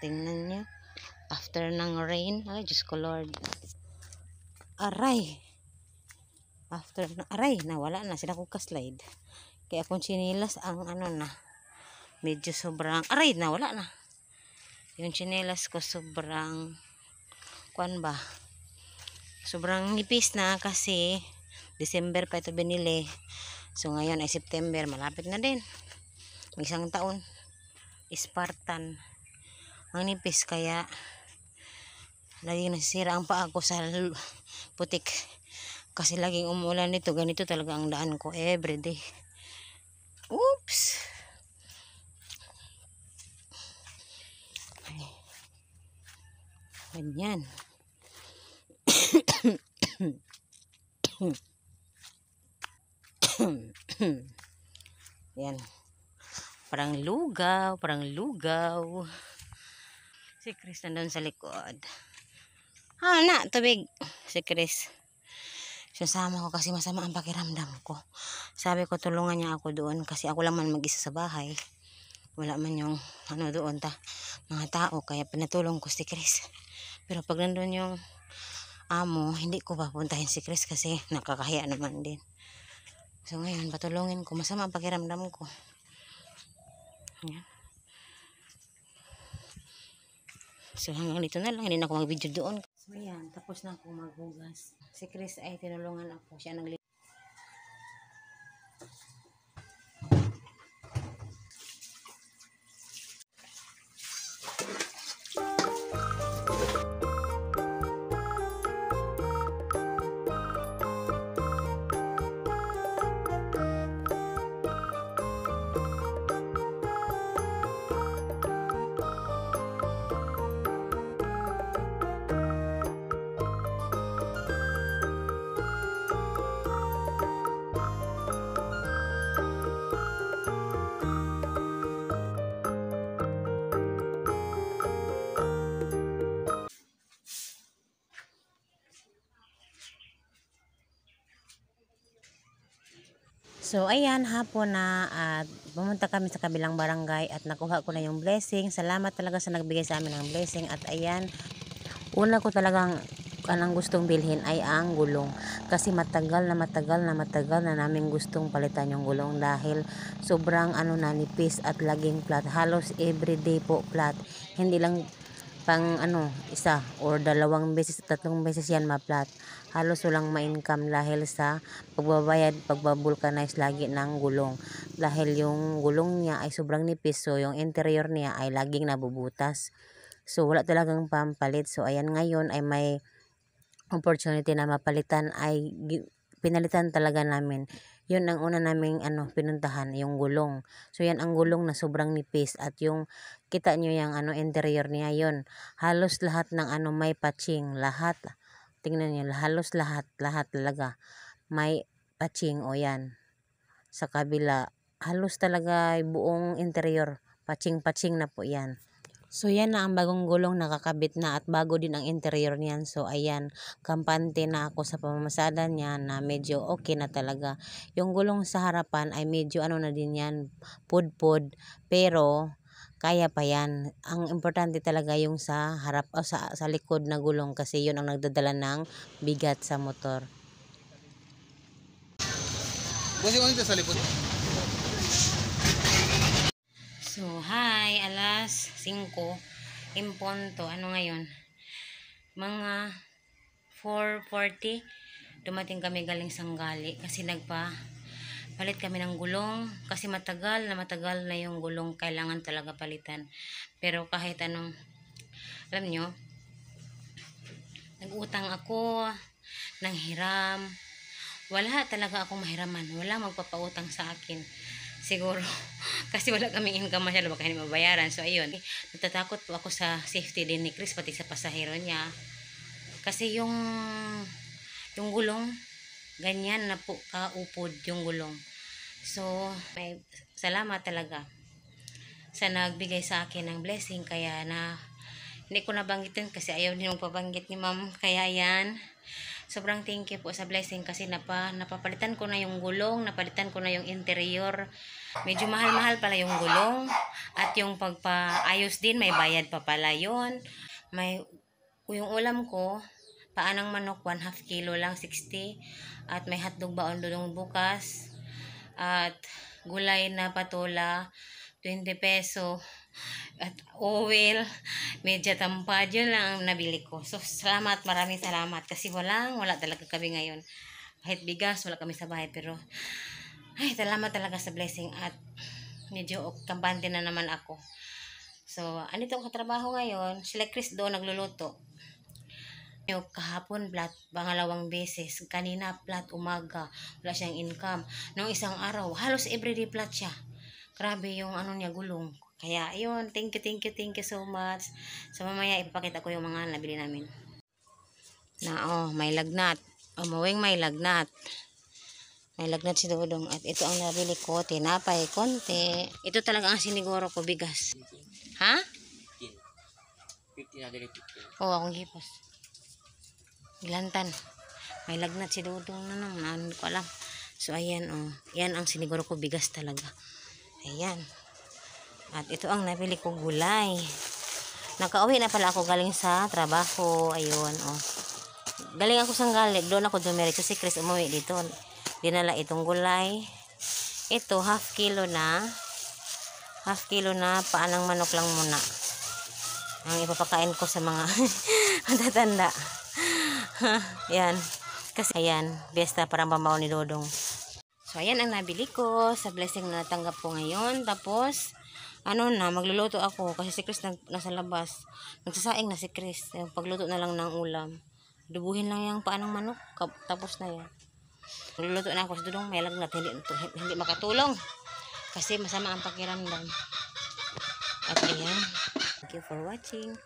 Tingnan nyo. After ng rain. Ay, Diyos ko Lord. Aray. After na, aray, nawala na. Sila ko ka-slide. Kaya akong chinilas ang ano na. Medyo sobrang, aray, nawala na. Yung chinilas ko sobrang, kuan ba? Sobrang nipis na kasi December pa ito binili. So ngayon ay September. Malapit na din. May isang taon. Spartan. Ang nipis kaya laging nasisira ang paa ko sa putik. Kasi laging umulan nito. Ganito talaga ang daan ko everyday. Oops! Ay. Ganyan. Yan. Parang lugaw. Parang lugaw. Si Chris nandun sa likod. Na, tubig. Si Chris. Sasama ko kasi masama ang pakiramdam ko. Sabi ko tulungan niya ako doon kasi ako lang man mag-isa sa bahay. Wala man yung ano doon mga tao kaya pinatulong ko si Chris. Pero pag nandun yung amo, hindi ko papuntahin si Chris kasi nakakahiya naman din. So ngayon patulungin ko, masama ang pakiramdam ko. Yan. So hanggang dito na lang, hindi na ako mag-video doon. So yan, tapos na ako maghugas. Si Chris ay tinulungan ako, siya nag So ayan, hapon na at pumunta kami sa kabilang barangay at nakuha ko na yung blessing. Salamat talaga sa nagbigay sa amin ng blessing. At ayan, una ko talagang anong gustong bilhin ay ang gulong. Kasi matagal na namin gustong palitan yung gulong dahil sobrang na nipis at laging flat. Halos everyday po flat. Hindi lang pang isa or dalawang beses, tatlong beses yan ma-flat. Halos walang ma-income dahil sa pagbabulkanize lagi ng gulong. Dahil yung gulong niya ay sobrang nipis, so yung interior niya ay laging nabubutas. So wala talagang pampalit. So ayan, ngayon ay may opportunity na mapalitan, ay pinalitan talaga namin. Yun ang una naming pinuntahan, yung gulong. So yan ang gulong na sobrang nipis at yung kita nyo yung interior niya yun. Halos lahat ng may patching, lahat. Tingnan niyo, halos lahat talaga may patching. O yan. Sa kabila, halos talaga buong interior patching na po yan. So yan na ang bagong gulong nakakabit na at bago din ang interior niyan. So ayan, kampante na ako sa pamamasada niya na medyo okay na talaga. Yung gulong sa harapan ay medyo na din yan, pudpud, pero kaya pa yan. Ang importante talaga yung sa harap o sa likod na gulong kasi yun ang nagdadala ng bigat sa motor. Sa likod. So, hi, alas 5 imponto. Ano ngayon? Mga 4:40 dumating kami galing Sanggali kasi palit kami ng gulong kasi matagal na yung gulong, kailangan talaga palitan. Pero kahit alam nyo, nag-utang ako ng hiram. Wala talaga akong mahiraman. Wala magpapautang sa akin. Siguro, kasi wala kaming income masyado, baka hindi mabayaran. So, ayun. Natatakot po ako sa safety din ni Chris, pati sa pasahero niya. Kasi yung gulong, ganyan na po kaupod yung gulong. So, may salamat talaga sa nagbigay sa akin ng blessing. Kaya hindi ko nabanggitin kasi ayaw din magpabanggit ni ma'am. Kaya yan, sobrang thank you po sa blessing kasi napapalitan ko na yung gulong, napalitan ko na yung interior. Medyo mahal-mahal pala yung gulong at yung pagpaayos din may bayad pa pala yun. Yung ulam ko, paanang manok 1/2 kilo lang 60 at may hotdog baon dulong bukas at gulay na patola 20 peso at oil, medya tampad, yun lang ang nabili ko. So, salamat, maraming salamat. Kasi wala talaga kami ngayon. Kahit bigas, wala kami sa bahay. Pero, ay, salamat talaga sa blessing. At medyo kampante na naman ako. So, andito ako katrabaho ngayon. Sila Chris doon nagluluto. Yung kahapon, plat, pangalawang beses. Kanina, plat, umaga. Wala siyang income. Nung isang araw, halos everyday plat siya. Grabe yung ano niya, gulong. Kaya, yun, thank you so much. So, mamaya ipapakita ko yung mga nabili namin. May lagnat. Umuwing may lagnat. May lagnat si Dudong. At ito ang nabili ko, tinapay, konti. Ito talaga ang siniguro ko, bigas. Ha? 15 na dili 15. Oo, akong hipos. Ilantan. May lagnat si Dudong na naman. Hindi ko alam. So, ayan, yan ang siniguro ko, bigas talaga. Ayan. At ito ang nabili ko gulay. Nakauwi na pala ako galing sa trabaho. Ayun, galing ako sa galing. Doon ako dumiretso. Si Chris umuwi dito. Dinala itong gulay. Ito, half kilo na paanang manok lang muna. Ang ipapakain ko sa mga matatanda. Ayan. Kasi, ayan, besta parang pambaon ni Dodong. So, ayan ang nabili ko sa blessing na natanggap ko ngayon. Tapos, magluluto ako kasi si Chris nasa labas. Nagsasaing na si Chris. Pagluto na lang ng ulam. Dubuhin lang yung paanang manok. Tapos na yan. Magluluto na ako sa Dudong. May lagnat. Hindi makatulong. Kasi masama ang pakiramdam. At ayan. Thank you for watching.